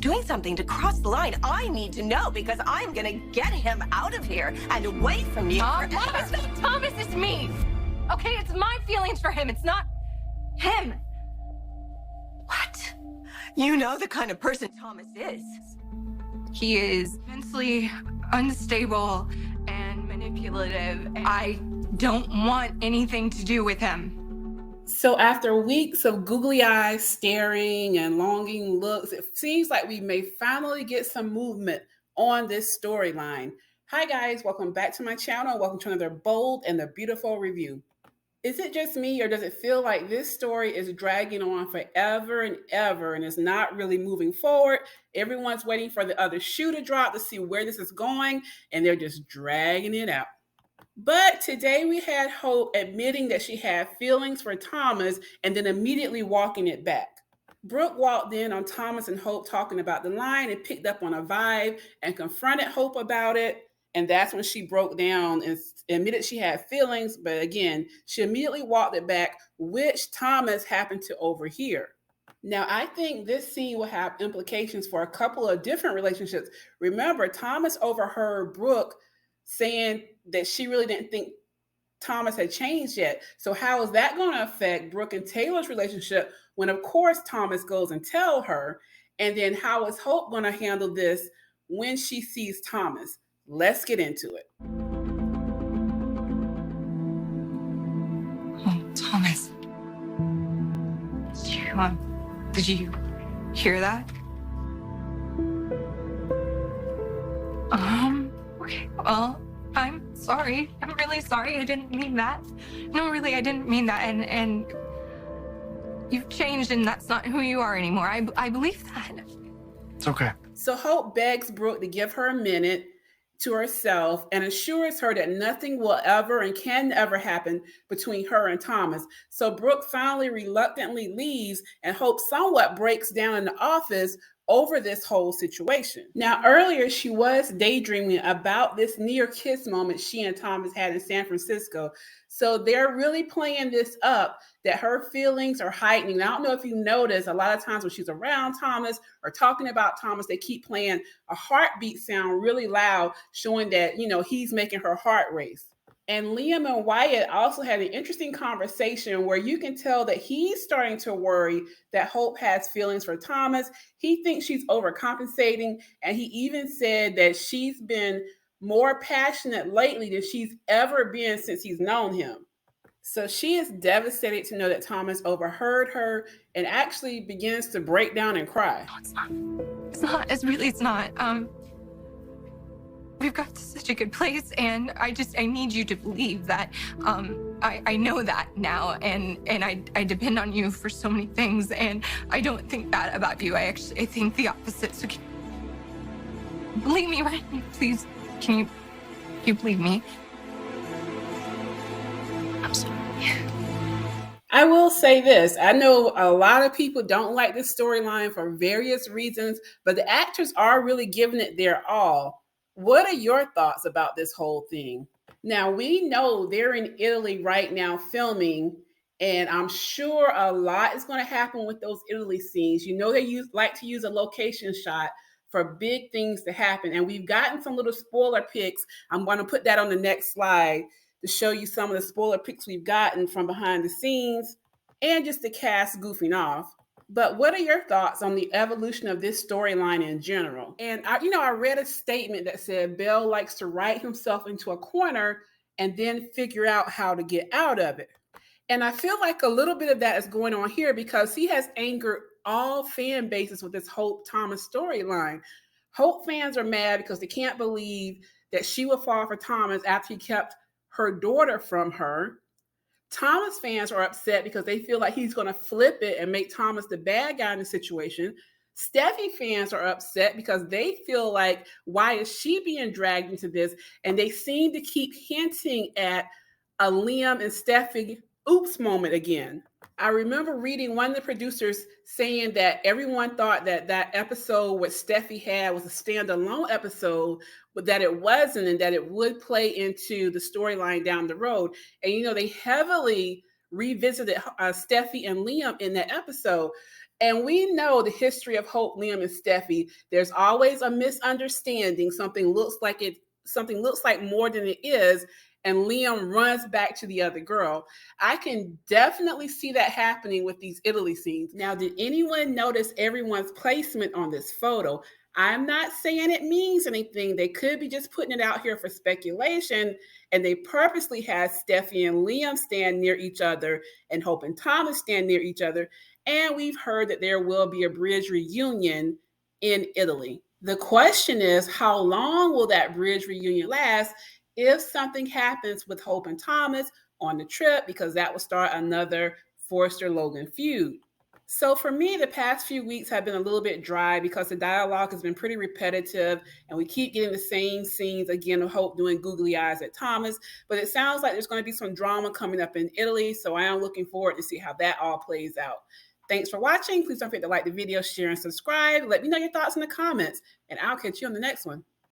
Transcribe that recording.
doing something to cross the line, I need to know because I'm gonna get him out of here and away from you. Mom, it's not Thomas, it's me. Okay, it's my feelings for him. It's not him. What? You know the kind of person Thomas is. He is mentally unstable and manipulative. I don't want anything to do with him. So after weeks of googly eyes staring and longing looks, it seems like we may finally get some movement on this storyline. Hi guys, welcome back to my channel. Welcome to another bold and the beautiful review. Is it just me, or does it feel like this story is dragging on forever and ever and is not really moving forward? Everyone's waiting for the other shoe to drop to see where this is going, and they're just dragging it out. But today we had Hope admitting that she had feelings for Thomas and then immediately walking it back. Brooke walked in on Thomas and Hope talking about the line and picked up on a vibe and confronted Hope about it. And that's when she broke down and admitted she had feelings. But again, she immediately walked it back, which Thomas happened to overhear. Now, I think this scene will have implications for a couple of different relationships. Remember, Thomas overheard Brooke saying that she really didn't think Thomas had changed yet. So how is that going to affect Brooke and Taylor's relationship when, of course, Thomas goes and tells her? And then how is Hope going to handle this when she sees Thomas? Let's get into it. Oh, Thomas. Did you hear that? Okay, well, I'm sorry. I'm really sorry. I didn't mean that. No, really, I didn't mean that. And you've changed, and that's not who you are anymore. I believe that. It's okay. So Hope begs Brooke to give her a minute to herself and assures her that nothing will ever and can never happen between her and Thomas. So Brooke finally reluctantly leaves, and Hope somewhat breaks down in the office over this whole situation. Now, earlier she was daydreaming about this near kiss moment she and Thomas had in San Francisco. So they're really playing this up that her feelings are heightening. I don't know if you notice, a lot of times when she's around Thomas or talking about Thomas, they keep playing a heartbeat sound really loud, showing that, you know, he's making her heart race. And Liam and Wyatt also had an interesting conversation where you can tell that he's starting to worry that Hope has feelings for Thomas. He thinks she's overcompensating, and he even said that she's been more passionate lately than she's ever been since he's known him. So she is devastated to know that Thomas overheard her and actually begins to break down and cry. No, it's not. It's not. It's not. We've got to such a good place, and I need you to believe that I know that now, and I depend on you for so many things, and I don't think that about you. I think the opposite. So believe me, right? Please, can you believe me? I'm sorry. I will say this. I know a lot of people don't like this storyline for various reasons, but the actors are really giving it their all. What are your thoughts about this whole thing? Now, we know they're in Italy right now filming, and I'm sure a lot is going to happen with those Italy scenes. You know, they like to use a location shot for big things to happen, and we've gotten some little spoiler pics. I'm going to put that on the next slide to show you some of the spoiler pics we've gotten from behind the scenes and just the cast goofing off. But what are your thoughts on the evolution of this storyline in general? And I read a statement that said Bell likes to write himself into a corner and then figure out how to get out of it. And I feel like a little bit of that is going on here because he has angered all fan bases with this Hope Thomas storyline. Hope fans are mad because they can't believe that she would fall for Thomas after he kept her daughter from her. Thomas fans are upset because they feel like he's going to flip it and make Thomas the bad guy in the situation. Steffi fans are upset because they feel like, why is she being dragged into this? And they seem to keep hinting at a Liam and Steffi oops moment again. I remember reading one of the producers saying that everyone thought that that episode what Steffi had was a standalone episode, but that it wasn't, and that it would play into the storyline down the road. And, they heavily revisited Steffi and Liam in that episode. And we know the history of Hope, Liam, and Steffi. There's always a misunderstanding. Something looks like more than it is, and Liam runs back to the other girl. I can definitely see that happening with these Italy scenes. Now, did anyone notice everyone's placement on this photo? I'm not saying it means anything. They could be just putting it out here for speculation, and they purposely had Steffi and Liam stand near each other and Hope and Thomas stand near each other. And we've heard that there will be a bridge reunion in Italy. The question is, how long will that bridge reunion last if something happens with Hope and Thomas on the trip, because that will start another Forster-Logan feud. So for me, the past few weeks have been a little bit dry because the dialogue has been pretty repetitive and we keep getting the same scenes again of Hope doing googly eyes at Thomas. But it sounds like there's going to be some drama coming up in Italy, so I am looking forward to see how that all plays out. Thanks for watching. Please don't forget to like the video, share, and subscribe. Let me know your thoughts in the comments, and I'll catch you on the next one.